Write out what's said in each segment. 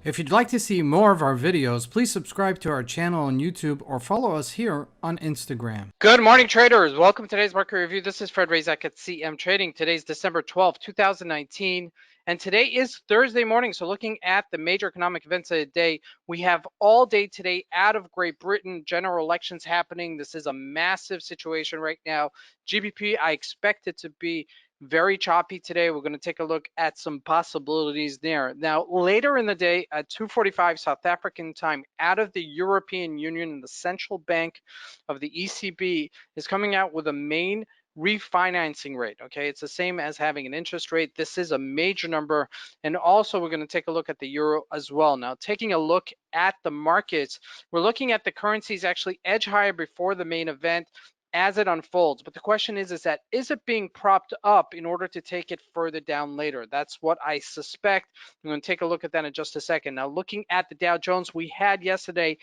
If you'd like to see more of our videos, please subscribe to our channel on YouTube or follow us here on Instagram. Good morning, traders. Welcome to today's market review. This is Fred Razak at CMtrading. Today's December 12th, 2019, and today is Thursday morning. So looking at the major economic events of the day, we have all day today out of Great Britain, general elections happening. This is a massive situation right now. GBP, I expect it to be very choppy today. We're going to take a look at some possibilities there. Now, later in the day at 2:45 South African time, out of the European Union and the central bank of the ECB is coming out with a main refinancing rate. Okay, it's the same as having an interest rate. This is a major number. And also we're going to take a look at the euro as well. Now, taking a look at the markets, we're looking at the currencies actually edge higher before the main event as it unfolds. But the question is it being propped up in order to take it further down later? That's what I suspect. I'm going to take a look at that in just a second. Now, looking at the Dow Jones, we had yesterday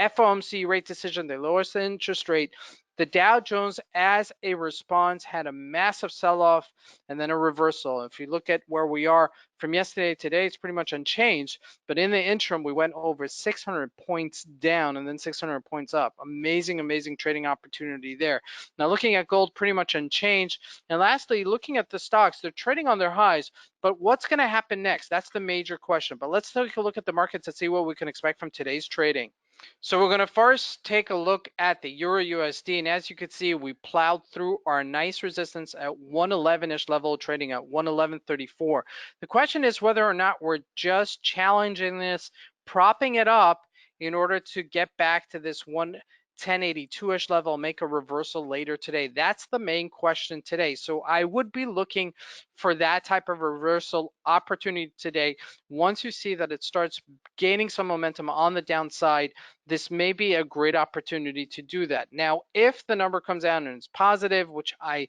FOMC rate decision, they lowered the interest rate. The Dow Jones, as a response, had a massive sell-off and then a reversal. If you look at where we are from yesterday to today, it's pretty much unchanged. But in the interim, we went over 600 points down and then 600 points up. Amazing, amazing trading opportunity there. Now, looking at gold, pretty much unchanged. And lastly, looking at the stocks, they're trading on their highs. But what's going to happen next? That's the major question. But let's take a look at the markets and see what we can expect from today's trading. So we're going to first take a look at the Euro USD, and as you can see, we plowed through our nice resistance at 111-ish level, trading at 111.34. The question is whether or not we're just challenging this, propping it up in order to get back to this 1082-ish level, make a reversal later today. That's the main question today. So I would be looking for that type of reversal opportunity today. Once you see that it starts gaining some momentum on the downside, this may be a great opportunity to do that. Now, if the number comes out and it's positive, which I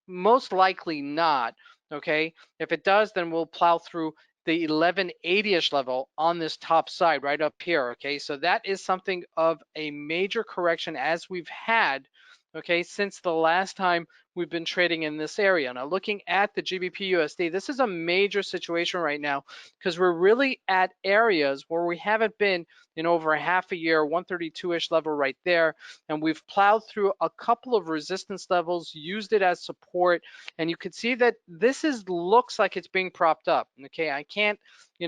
most likely not, okay, if it does, then we'll plow through the 1180-ish level on this top side right up here. Okay, so that is something of a major correction as we've had, okay, since the last time we've been trading in this area. Now, looking at the GBP USD, this is a major situation right now because we're really at areas where we haven't been in over a half a year. 132-ish level right there, and we've plowed through a couple of resistance levels, used it as support, and you can see that this looks like it's being propped up. Okay, I can't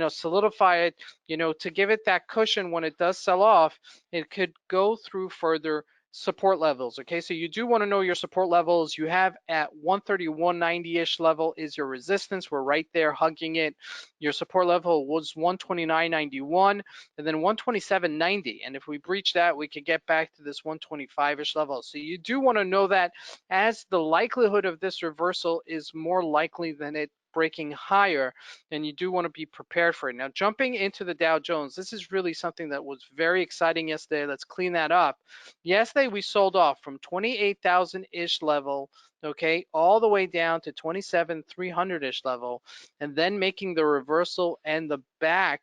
solidify it, to give it that cushion when it does sell off. It could go through further support levels. Okay, so you do want to know your support levels. You have at 131.90-ish level is your resistance. We're right there hugging it. Your support level was 129.91 and then 127.90, and if we breach that, we could get back to this 125-ish level. So you do want to know that, as the likelihood of this reversal is more likely than it breaking higher, and you do want to be prepared for it. Now, jumping into the Dow Jones, this is really something that was very exciting yesterday. Let's clean that up. Yesterday, we sold off from 28,000-ish level, okay, all the way down to 27,300-ish level, and then making the reversal and the back,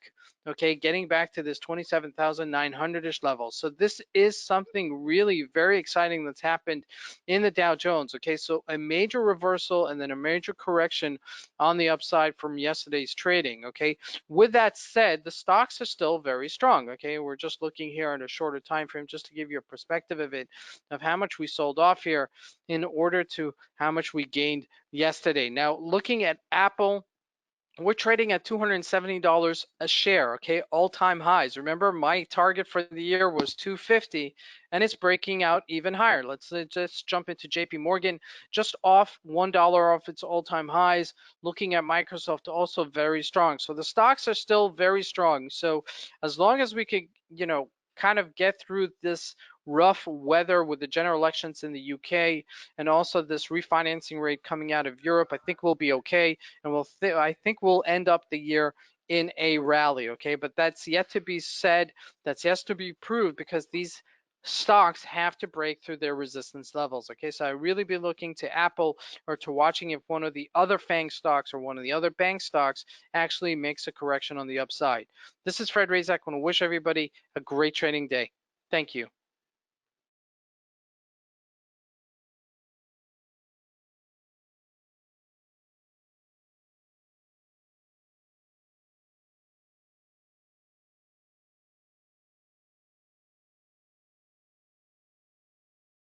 okay, getting back to this 27,900-ish level. So this is something really very exciting that's happened in the Dow Jones. Okay, so a major reversal and then a major correction on the upside from yesterday's trading. Okay, with that said, the stocks are still very strong. Okay, we're just looking here at a shorter time frame just to give you a perspective of it, of how much we sold off here in order to how much we gained yesterday. Now, looking at Apple, we're trading at $270 a share, okay, all-time highs. Remember, my target for the year was 250, and it's breaking out even higher. Let's just jump into JP Morgan, just off $1 off its all-time highs. Looking at Microsoft, also very strong. So the stocks are still very strong. So as long as we could, kind of get through this rough weather with the general elections in the UK and also this refinancing rate coming out of Europe, I think we'll be okay, and I think we'll end up the year in a rally. Okay, but that's yet to be said, that's yet to be proved, because these stocks have to break through their resistance levels. Okay, so I really be looking to Apple, or to watching if one of the other FANG stocks or one of the other bank stocks actually makes a correction on the upside. This is Fred Razak. I want to wish everybody a great trading day. Thank you.